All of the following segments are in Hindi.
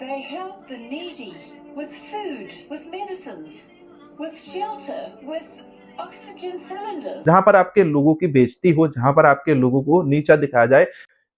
They help the needy with food, with medicines, with shelter, with oxygen cylinders. जहां पर आपके लोगों की बेइज्जती हो, जहां पर आपके लोगों को नीचा दिखाया जाए।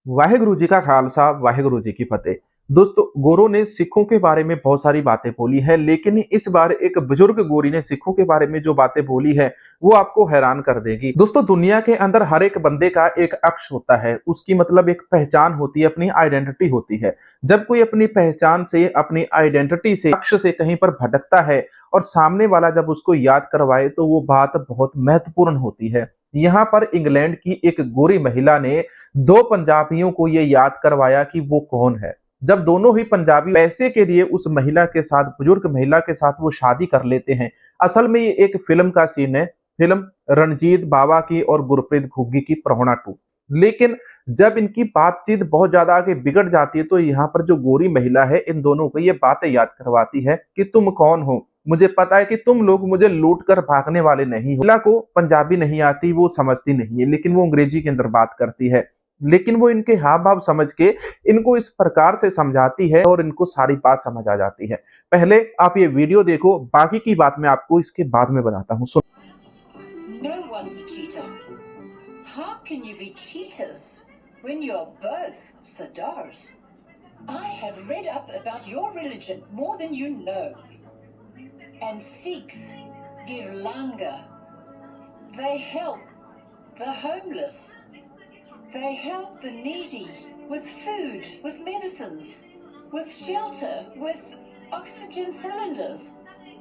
वाहेगुरु जी का खालसा, वाहेगुरु जी की फतेह। दोस्तों, गोरों ने सिखों के बारे में बहुत सारी बातें बोली है, लेकिन इस बार एक बुजुर्ग गोरी ने सिखों के बारे में जो बातें बोली है वो आपको हैरान कर देगी। दोस्तों, दुनिया के अंदर हर एक बंदे का एक अक्ष होता है, उसकी मतलब एक पहचान होती है, अपनी आइडेंटिटी होती है। जब कोई अपनी पहचान से, अपनी आइडेंटिटी से, अक्ष से कहीं पर भटकता है और सामने वाला जब उसको याद करवाए तो वो बात बहुत महत्वपूर्ण होती है। यहाँ पर इंग्लैंड की एक गोरी महिला ने दो पंजाबियों को ये याद करवाया कि वो कौन है। जब दोनों ही पंजाबी पैसे के लिए उस महिला के साथ, बुजुर्ग महिला के साथ वो शादी कर लेते हैं। असल में ये एक फिल्म का सीन है, फिल्म रणजीत बावा की और गुरप्रीत घुग्गी की परोहना 2। लेकिन जब इनकी बातचीत बहुत ज्यादा आगे बिगड़ जाती है तो यहाँ पर जो गोरी महिला है इन दोनों को ये बातें याद करवाती है कि तुम कौन हो, मुझे पता है कि तुम लोग मुझे लूट कर भागने वाले नहीं हो। महिला को पंजाबी नहीं आती, वो समझती नहीं है, लेकिन वो अंग्रेजी के अंदर बात करती है। लेकिन वो इनके हाव भाव समझ के इनको इस प्रकार से समझाती है और इनको सारी बात समझ आ जाती है। पहले आप ये वीडियो देखो, बाकी की बात मैं आपको इसके बाद में बताता हूँ। No one's a cheater. How can you be cheaters when you're both Sardars? I have read up about your religion more than you know. And Sikhs give langar. They help the homeless. They help the needy with food, with medicines, with shelter, with oxygen cylinders.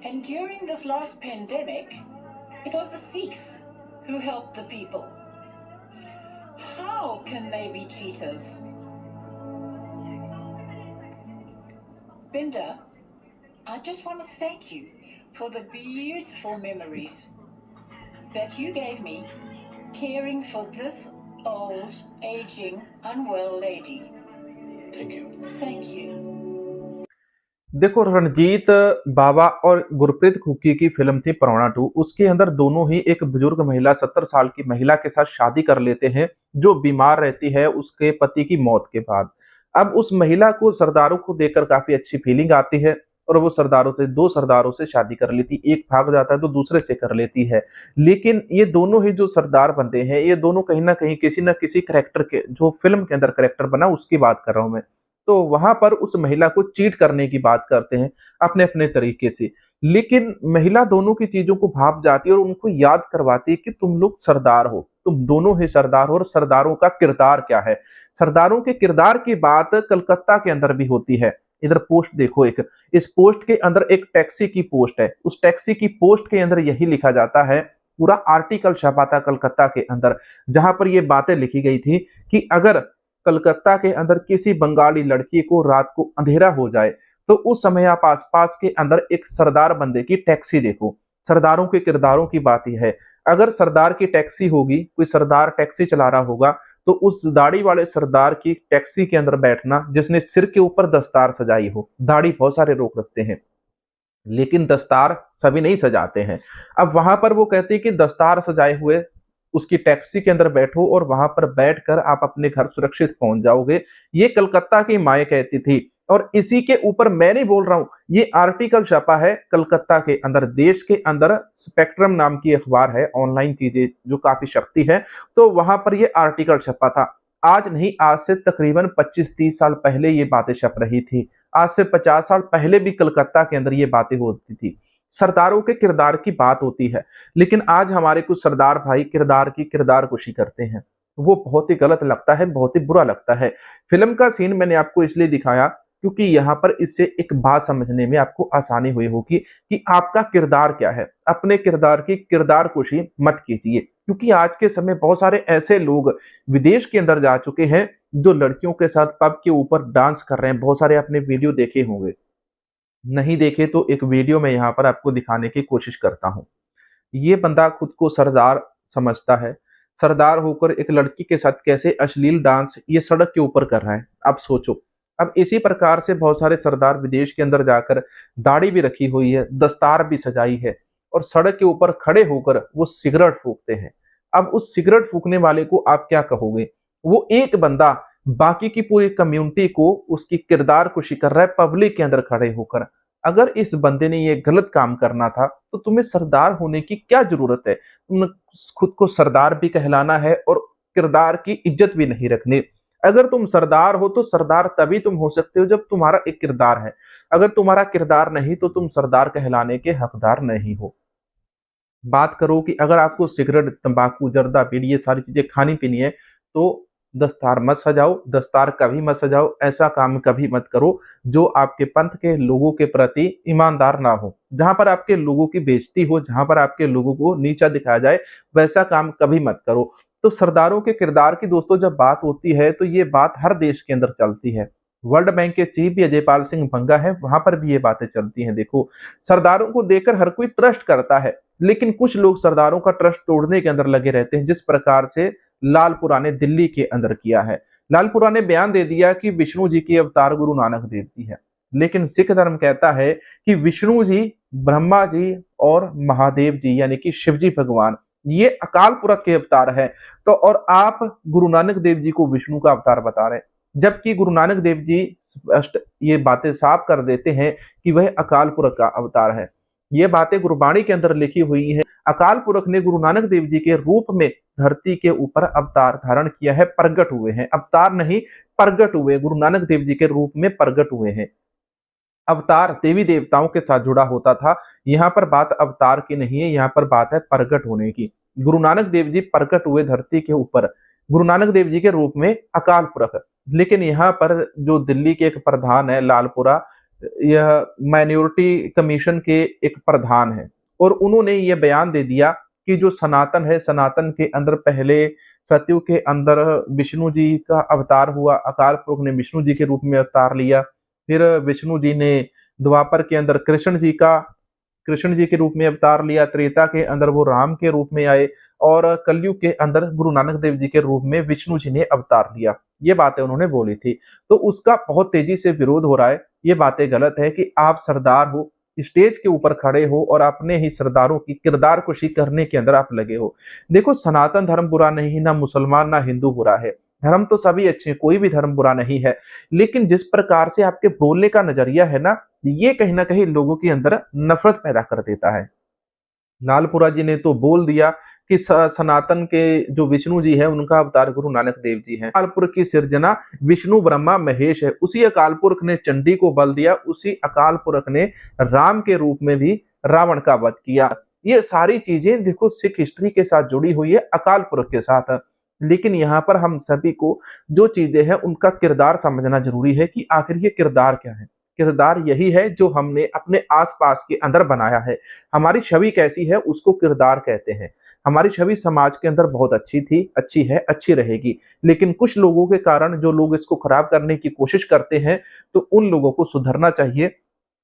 And during this last pandemic, it was the Sikhs who helped the people. How can they be cheaters? Binda, I just want to thank you for the beautiful memories that you gave me caring for this old, aging, unwell lady. Thank you. Thank you. देखो, रणजीत बावा और गुरप्रीत घुग्गी की फिल्म थी परोहना 2। उसके अंदर दोनों ही एक बुजुर्ग महिला, 70 साल की महिला के साथ शादी कर लेते हैं जो बीमार रहती है उसके पति की मौत के बाद। अब उस महिला को सरदारों को देखकर काफी अच्छी फीलिंग आती है और वो सरदारों से, दो सरदारों से शादी कर लेती। एक भाग जाता है तो दूसरे से कर लेती है। लेकिन ये दोनों ही जो सरदार बनते हैं, ये दोनों कहीं ना कहीं किसी न किसी करेक्टर के, जो फिल्म के अंदर करेक्टर बना उसकी बात कर रहा हूं मैं, तो वहां पर उस महिला को चीट करने की बात करते हैं अपने अपने तरीके से। लेकिन महिला दोनों की चीजों को भाप जाती है और उनको याद करवाती है कि तुम लोग सरदार हो, तुम दोनों ही सरदार हो और सरदारों का किरदार क्या है। सरदारों के किरदार की बात कलकत्ता के अंदर भी होती है। इधर पोस्ट देखो, एक इस पोस्ट के अंदर एक टैक्सी की पोस्ट है। उस टैक्सी की पोस्ट के अंदर यही लिखा जाता है, पूरा आर्टिकल छपा था कलकत्ता के अंदर, जहां पर ये बातें लिखी गई थी कि अगर कलकत्ता के अंदर किसी बंगाली लड़की को रात को अंधेरा हो जाए तो उस समय आप आसपास के अंदर एक सरदार बंदे की टैक्सी देखो। सरदारों के किरदारों की बात यह है, अगर सरदार की टैक्सी होगी, कोई सरदार टैक्सी चला रहा होगा, तो उस दाढ़ी वाले सरदार की टैक्सी के अंदर बैठना जिसने सिर के ऊपर दस्तार सजाई हो। दाढ़ी बहुत सारे लोग रखते हैं लेकिन दस्तार सभी नहीं सजाते हैं। अब वहां पर वो कहते हैं कि दस्तार सजाए हुए उसकी टैक्सी के अंदर बैठो और वहां पर बैठकर आप अपने घर सुरक्षित पहुंच जाओगे। ये कलकत्ता की माए कहती थी और इसी के ऊपर मैं नहीं बोल रहा हूं, ये आर्टिकल छपा है कलकत्ता के अंदर। देश के अंदर स्पेक्ट्रम नाम की अखबार है, ऑनलाइन चीजें जो काफी शक्ति है, तो वहां पर ये आर्टिकल छपा था। आज नहीं, आज से तकरीबन 25-30 साल पहले ये बातें छप रही थी। आज से 50 साल पहले भी कलकत्ता के अंदर ये बातें होती थी। सरदारों के किरदार की बात होती है, लेकिन आज हमारे कुछ सरदार भाई किरदार की किरदारकुशी करते हैं। वो बहुत ही गलत लगता है, बहुत ही बुरा लगता है। फिल्म का सीन मैंने आपको इसलिए दिखाया क्योंकि यहाँ पर इससे एक बात समझने में आपको आसानी हुई होगी कि आपका किरदार क्या है। अपने किरदार की किरदारकुशी मत कीजिए, क्योंकि आज के समय बहुत सारे ऐसे लोग विदेश के अंदर जा चुके हैं जो लड़कियों के साथ पब के ऊपर डांस कर रहे हैं। बहुत सारे आपने वीडियो देखे होंगे, नहीं देखे तो एक वीडियो में यहाँ पर आपको दिखाने की कोशिश करता हूँ। ये बंदा खुद को सरदार समझता है, सरदार होकर एक लड़की के साथ कैसे अश्लील डांस ये सड़क के ऊपर कर रहा है। अब सोचो, अब इसी प्रकार से बहुत सारे सरदार विदेश के अंदर जाकर दाढ़ी भी रखी हुई है, दस्तार भी सजाई है और सड़क के ऊपर खड़े होकर वो सिगरेट फूकते हैं। अब उस सिगरेट फूकने वाले को आप क्या कहोगे? वो एक बंदा बाकी की पूरी कम्युनिटी को उसकी किरदार कुशी कर रहा है पब्लिक के अंदर खड़े होकर। अगर इस बंदे ने ये गलत काम करना था तो तुम्हें सरदार होने की क्या जरूरत है? तुमने खुद को सरदार भी कहलाना है और किरदार की इज्जत भी नहीं रखनी। अगर तुम सरदार हो तो सरदार तभी तुम हो सकते हो जब तुम्हारा एक किरदार है। अगर तुम्हारा किरदार नहीं तो तुम सरदार कहलाने के हकदार नहीं हो। बात करो कि अगर आपको सिगरेट, तंबाकू, जर्दा, बीड़ी ये सारी चीजें खानी पीनी है तो दस्तार मत सजाओ, दस्तार कभी मत सजाओ, ऐसा काम कभी मत करो जो आपके पंथ के लोगों के प्रति ईमानदार ना हो। जहां पर आपके लोगों की बेइज्जती हो, जहां पर आपके लोगों को नीचा दिखाया जाए, वैसा काम कभी मत करो। तो सरदारों के किरदार की दोस्तों जब बात होती है तो ये बात हर देश के अंदर चलती है। वर्ल्ड बैंक के चीफ भी अजयपाल सिंह भंगा है, वहां पर भी ये बातें चलती हैं। देखो, सरदारों को देखकर हर कोई ट्रस्ट करता है, लेकिन कुछ लोग सरदारों का ट्रस्ट तोड़ने के अंदर लगे रहते हैं, जिस प्रकार से लालपुरा ने दिल्ली के अंदर किया है। लालपुरा ने बयान दे दिया कि विष्णु जी के अवतार गुरु नानक देव जी है, लेकिन सिख धर्म कहता है कि विष्णु जी, ब्रह्मा जी और महादेव जी यानी कि शिव जी भगवान ये अकाल पुरख के अवतार है। तो और आप गुरु नानक देव जी को विष्णु का अवतार बता रहे हैं, जबकि गुरु नानक देव जी स्पष्ट ये बातें साफ कर देते हैं कि वह अकाल पुरख का अवतार है। ये बातें गुरबाणी के अंदर लिखी हुई है। अकाल पुरख ने गुरु नानक देव जी के रूप में धरती के ऊपर अवतार धारण किया है, प्रगट हुए हैं। अवतार नहीं, प्रगट हुए, गुरु नानक देव जी के रूप में प्रगट हुए हैं। अवतार देवी देवताओं के साथ जुड़ा होता था, यहाँ पर बात अवतार की नहीं है, यहाँ पर बात है प्रगट होने की। गुरु नानक देव जी प्रगट हुए धरती के ऊपर गुरु नानक देव जी के रूप में अकाल पुरख। लेकिन यहाँ पर जो दिल्ली के एक प्रधान है लालपुरा, यह माइनॉरिटी कमीशन के एक प्रधान है और उन्होंने ये बयान दे दिया कि जो सनातन है, सनातन के अंदर पहले सतयुग के अंदर विष्णु जी का अवतार हुआ, अकाल पुरख ने विष्णु जी के रूप में अवतार लिया। फिर विष्णु जी ने द्वापर के अंदर कृष्ण जी के रूप में अवतार लिया, त्रेता के अंदर वो राम के रूप में आए और कलयुग के अंदर गुरु नानक देव जी के रूप में विष्णु जी ने अवतार लिया। ये बातें उन्होंने बोली थी, तो उसका बहुत तेजी से विरोध हो रहा है। ये बातें गलत है कि आप सरदार हो, स्टेज के ऊपर खड़े हो और अपने ही सरदारों की किरदार कुशी करने के अंदर आप लगे हो। देखो, सनातन धर्म बुरा नहीं, ना मुसलमान ना हिंदू बुरा है, धर्म तो सभी अच्छे हैं, कोई भी धर्म बुरा नहीं है। लेकिन जिस प्रकार से आपके बोलने का नजरिया है ना, ये कहीं ना कहीं लोगों के अंदर नफरत पैदा कर देता है। लालपुरा जी ने तो बोल दिया कि सनातन के जो विष्णु जी है उनका अवतार गुरु नानक देव जी हैं। अकाल पुरख की सिर्जना विष्णु ब्रह्मा महेश है। उसी अकाल पुरख ने चंडी को बल दिया, उसी अकाल पुरख ने राम के रूप में भी रावण का वध किया। ये सारी चीजें देखो सिख हिस्ट्री के साथ जुड़ी हुई है, अकाल पुरख के साथ। लेकिन यहाँ पर हम सभी को जो चीजें हैं उनका किरदार समझना जरूरी है कि आखिर ये किरदार क्या है। किरदार यही है जो हमने अपने आसपास के अंदर बनाया है। हमारी छवि कैसी है उसको किरदार कहते हैं। हमारी छवि समाज के अंदर बहुत अच्छी थी, अच्छी है, अच्छी रहेगी। लेकिन कुछ लोगों के कारण जो लोग इसको खराब करने की कोशिश करते हैं, तो उन लोगों को सुधरना चाहिए।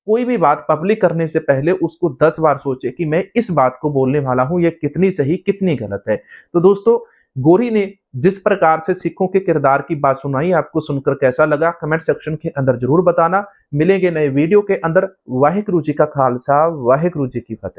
कोई भी बात पब्लिक करने से पहले उसको 10 बार सोचे कि मैं इस बात को बोलने वाला हूं, ये कितनी सही कितनी गलत है। तो दोस्तों, गोरी ने जिस प्रकार से सिखों के किरदार की बात सुनाई, आपको सुनकर कैसा लगा कमेंट सेक्शन के अंदर जरूर बताना। मिलेंगे नए वीडियो के अंदर। वाहिगुरु जी का खालसा, वाहिगुरु जी की फतेह।